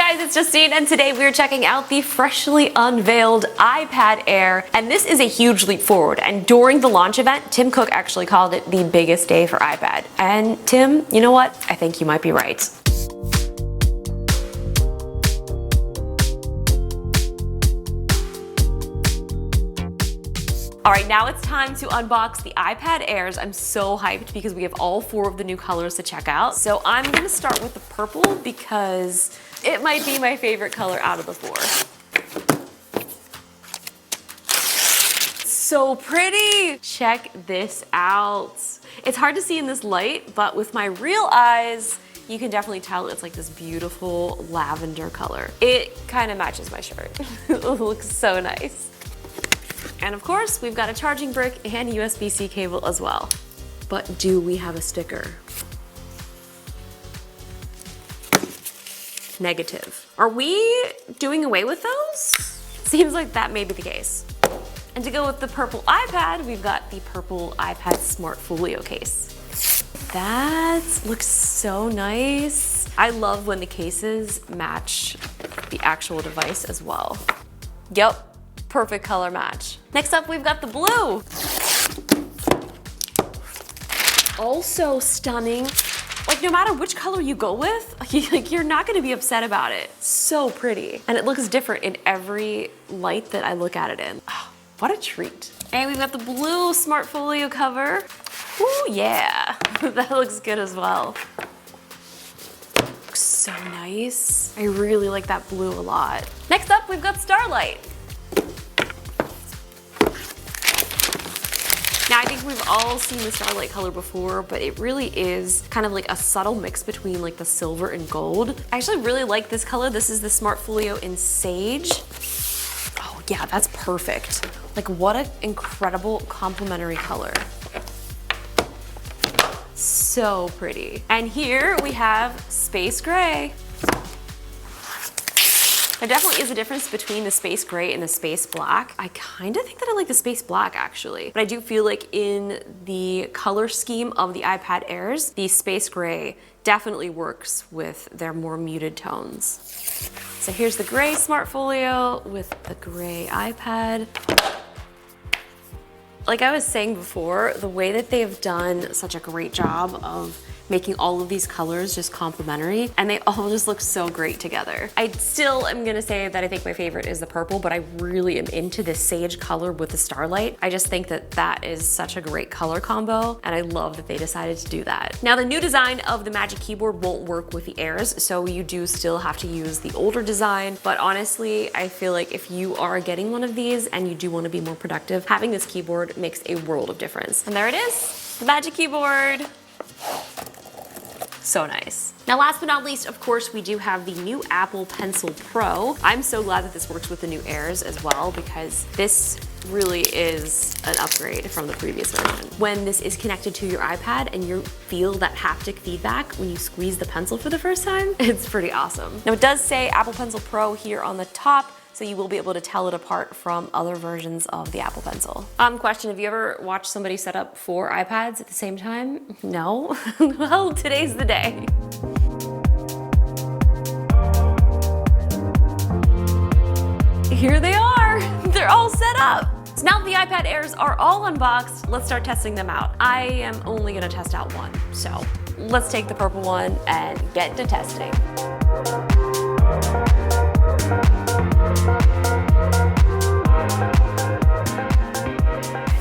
guys, it's Justine, and today we're checking out the freshly unveiled iPad Air, and this is a huge leap forward. And during the launch event, Tim Cook actually called it the biggest day for iPad. And Tim, you know what? I think you might be right. All right, now it's time to unbox the iPad Airs. I'm so hyped because we have all 4 of the new colors to check out. So I'm gonna start with the purple because it might be my favorite color out of the 4. So pretty. Check this out. It's hard to see in this light, but with my real eyes, you can definitely tell it's like this beautiful lavender color. It kind of matches my shirt. It looks so nice. And of course, we've got a charging brick and USB-C cable as well. But do we have a sticker? Negative. Are we doing away with those? Seems like that may be the case. And to go with the purple iPad, we've got the purple iPad Smart Folio case. That looks so nice. I love when the cases match the actual device as well. Yep. Perfect color match. Next up, we've got the blue. Also stunning. Like no matter which color you go with, you're not gonna be upset about it. So pretty. And it looks different in every light that I look at it in. Oh, what a treat. And we've got the blue Smart Folio cover. Ooh, yeah, that looks good as well. Looks so nice. I really like that blue a lot. Next up, we've got Starlight. Now I think we've all seen the Starlight color before, but it really is kind of like a subtle mix between like the silver and gold. I actually really like this color. This is the Smart Folio in Sage. Oh yeah, that's perfect. Like what an incredible complementary color. So pretty. And here we have Space Gray. There definitely is a difference between the space gray and the space black. I kind of think that I like the space black actually, but I do feel like in the color scheme of the iPad Airs, the space gray definitely works with their more muted tones. So here's the gray Smart Folio with the gray iPad. Like I was saying before, the way that they've done such a great job of making all of these colors just complementary, and they all just look so great together. I still am gonna say that I think my favorite is the purple, but I really am into this sage color with the Starlight. I just think that that is such a great color combo, and I love that they decided to do that. Now the new design of the Magic Keyboard won't work with the Airs, so you do still have to use the older design, but honestly, I feel like if you are getting one of these and you do wanna be more productive, having this keyboard makes a world of difference. And there it is, the Magic Keyboard. So nice. Now last but not least, of course, we do have the new Apple Pencil Pro. I'm so glad that this works with the new Airs as well because this really is an upgrade from the previous version. When this is connected to your iPad and you feel that haptic feedback when you squeeze the pencil for the first time, it's pretty awesome. Now it does say Apple Pencil Pro here on the top, so you will be able to tell it apart from other versions of the Apple Pencil. Question, have you ever watched somebody set up 4 iPads at the same time? No? Well, today's the day. Here they are, they're all set up. So now that the iPad Airs are all unboxed, let's start testing them out. I am only gonna test out one, so let's take the purple one and get to testing.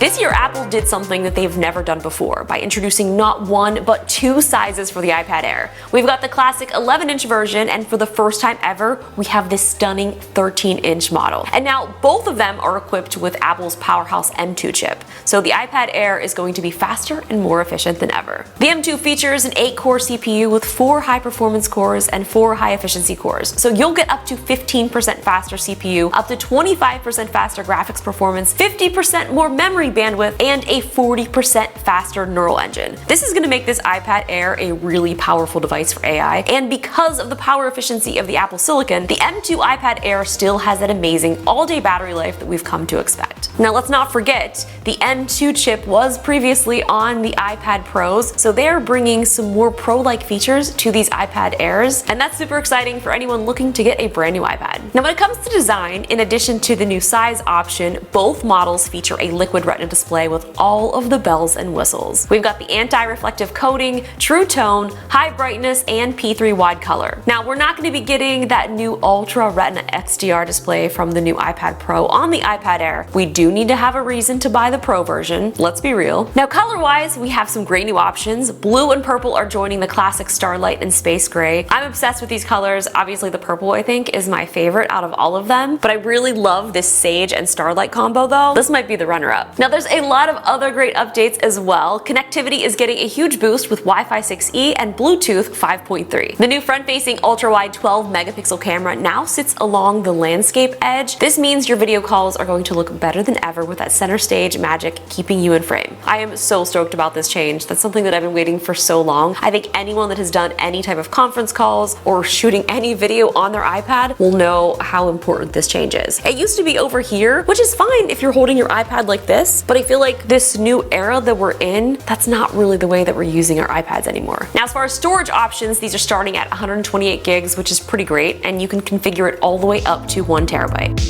This year, Apple did something that they've never done before by introducing not 1, but 2 sizes for the iPad Air. We've got the classic 11-inch version, and for the first time ever, we have this stunning 13-inch model. And now both of them are equipped with Apple's powerhouse M2 chip. So the iPad Air is going to be faster and more efficient than ever. The M2 features an 8-core CPU with 4 high-performance cores and 4 high-efficiency cores. So you'll get up to 15% faster CPU, up to 25% faster graphics performance, 50% more memory bandwidth, and a 40% faster neural engine. This is gonna make this iPad Air a really powerful device for AI, and because of the power efficiency of the Apple Silicon, the M2 iPad Air still has that amazing all-day battery life that we've come to expect. Now let's not forget, the M2 chip was previously on the iPad Pros, so they're bringing some more Pro-like features to these iPad Airs, and that's super exciting for anyone looking to get a brand new iPad. Now when it comes to design, in addition to the new size option, both models feature a liquid retina display with all of the bells and whistles. We've got the anti-reflective coating, true tone, high brightness, and P3 wide color. Now we're not going to be getting that new Ultra Retina XDR display from the new iPad Pro on the iPad Air. We do need to have a reason to buy the Pro version, let's be real. Now color-wise, we have some great new options. Blue and purple are joining the classic Starlight and Space Gray. I'm obsessed with these colors. Obviously the purple I think is my favorite out of all of them, but I really love this Sage and Starlight combo though. This might be the runner-up. Now there's a lot of other great updates as well. Connectivity is getting a huge boost with Wi-Fi 6E and Bluetooth 5.3. The new front-facing ultra-wide 12 megapixel camera now sits along the landscape edge. This means your video calls are going to look better than ever with that center stage magic keeping you in frame. I am so stoked about this change. That's something that I've been waiting for so long. I think anyone that has done any type of conference calls or shooting any video on their iPad will know how important this change is. It used to be over here, which is fine if you're holding your iPad like this, but I feel like this new era that we're in, that's not really the way that we're using our iPads anymore. Now, as far as storage options, these are starting at 128 gigs, which is pretty great, and you can configure it all the way up to 1 terabyte.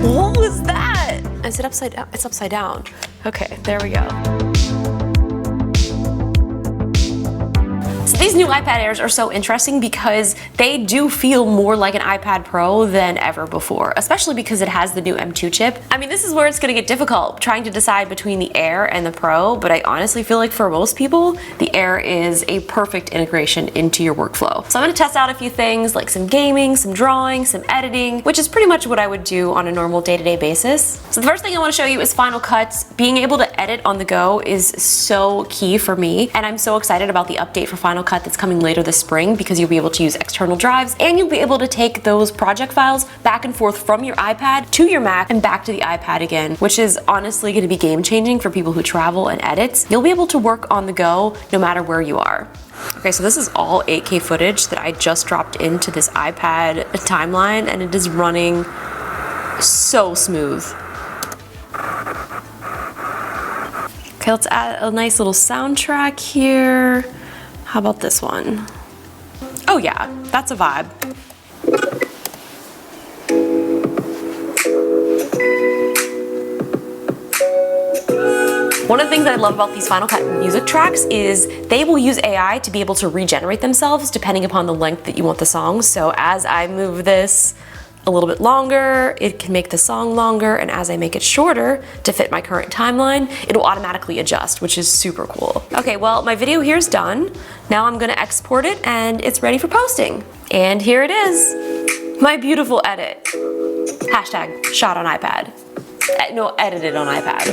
What was that? Is it upside down? It's upside down. Okay, there we go. So these new iPad Airs are so interesting because they do feel more like an iPad Pro than ever before, especially because it has the new M2 chip. I mean, this is where it's gonna get difficult trying to decide between the Air and the Pro, but I honestly feel like for most people, the Air is a perfect integration into your workflow. So I'm gonna test out a few things like some gaming, some drawing, some editing, which is pretty much what I would do on a normal day-to-day basis. So the first thing I wanna show you is Final Cut. Being able to edit on the go is so key for me, and I'm so excited about the update for Final Cut that's coming later this spring because you'll be able to use external drives and you'll be able to take those project files back and forth from your iPad to your Mac and back to the iPad again, which is honestly going to be game changing for people who travel and edit. You'll be able to work on the go no matter where you are. Okay, so this is all 8K footage that I just dropped into this iPad timeline and it is running so smooth. Okay, let's add a nice little soundtrack here. How about this one? Oh yeah, that's a vibe. One of the things that I love about these Final Cut music tracks is they will use AI to be able to regenerate themselves depending upon the length that you want the song. So as I move this a little bit longer, it can make the song longer, and as I make it shorter to fit my current timeline, it will automatically adjust, which is super cool. Okay, well, my video here is done. Now I'm gonna export it and it's ready for posting. And here it is, my beautiful edit. Hashtag shot on iPad. No, edited on iPad.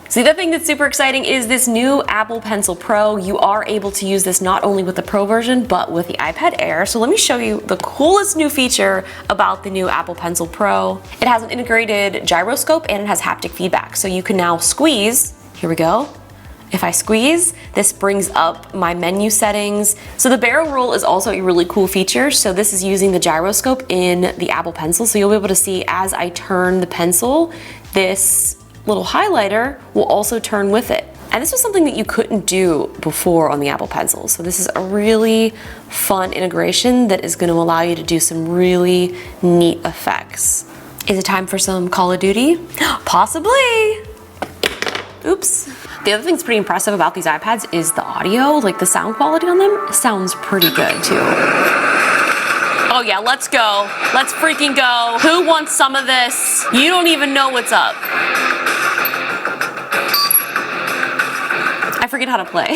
So the other thing that's super exciting is this new Apple Pencil Pro. You are able to use this not only with the Pro version, but with the iPad Air. So let me show you the coolest new feature about the new Apple Pencil Pro. It has an integrated gyroscope and it has haptic feedback. So you can now squeeze, here we go. If I squeeze, this brings up my menu settings. So the barrel roll is also a really cool feature. So this is using the gyroscope in the Apple Pencil. So you'll be able to see as I turn the pencil, this little highlighter will also turn with it. And this was something that you couldn't do before on the Apple Pencil. So this is a really fun integration that is going to allow you to do some really neat effects. Is it time for some Call of Duty? Possibly. Oops. The other thing that's pretty impressive about these iPads is the audio, like the sound quality on them sounds pretty good too. Oh yeah, let's go. Let's freaking go. Who wants some of this? You don't even know what's up. I forget how to play.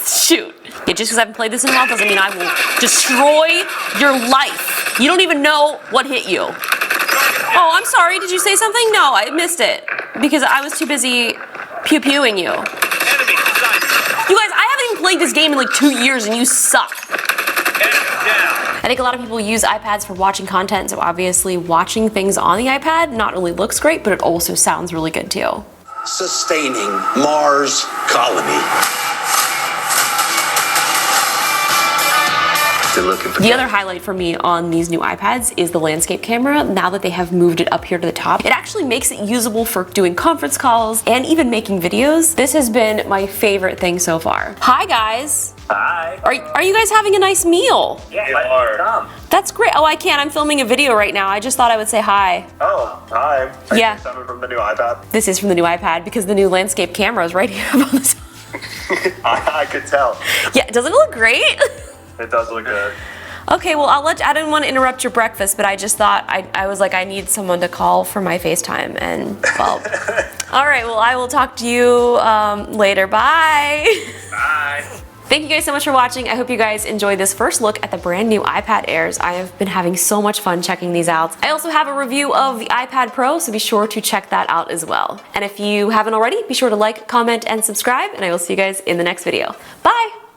Shoot. Yeah, just because I haven't played this in a while doesn't mean I will destroy your life. You don't even know what hit you. Oh, I'm sorry. Did you say something? No, I missed it. Because I was too busy pew-pewing you. You guys, I haven't even played this game in like 2 years and you suck. I think a lot of people use iPads for watching content, so obviously watching things on the iPad not only looks great, but it also sounds really good too. Sustaining Mars colony. The other highlight for me on these new iPads is the landscape camera. Now that they have moved it up here to the top, it actually makes it usable for doing conference calls and even making videos. This has been my favorite thing so far. Hi guys. Hi. Are you guys having a nice meal? Yeah, we are. That's great. Oh, I can't. I'm filming a video right now. I just thought I would say hi. Oh, hi. Yeah. Is this from the new iPad? This is from the new iPad because the new landscape camera is right here up on the top. I could tell. Yeah, doesn't it look great? It does look good. Okay, well, I didn't want to interrupt your breakfast, but I just thought, I was like, I need someone to call for my FaceTime, and, well. All right, well, I will talk to you later. Bye. Bye. Thank you guys so much for watching. I hope you guys enjoyed this first look at the brand new iPad Airs. I have been having so much fun checking these out. I also have a review of the iPad Pro, so be sure to check that out as well. And if you haven't already, be sure to like, comment, and subscribe, and I will see you guys in the next video. Bye.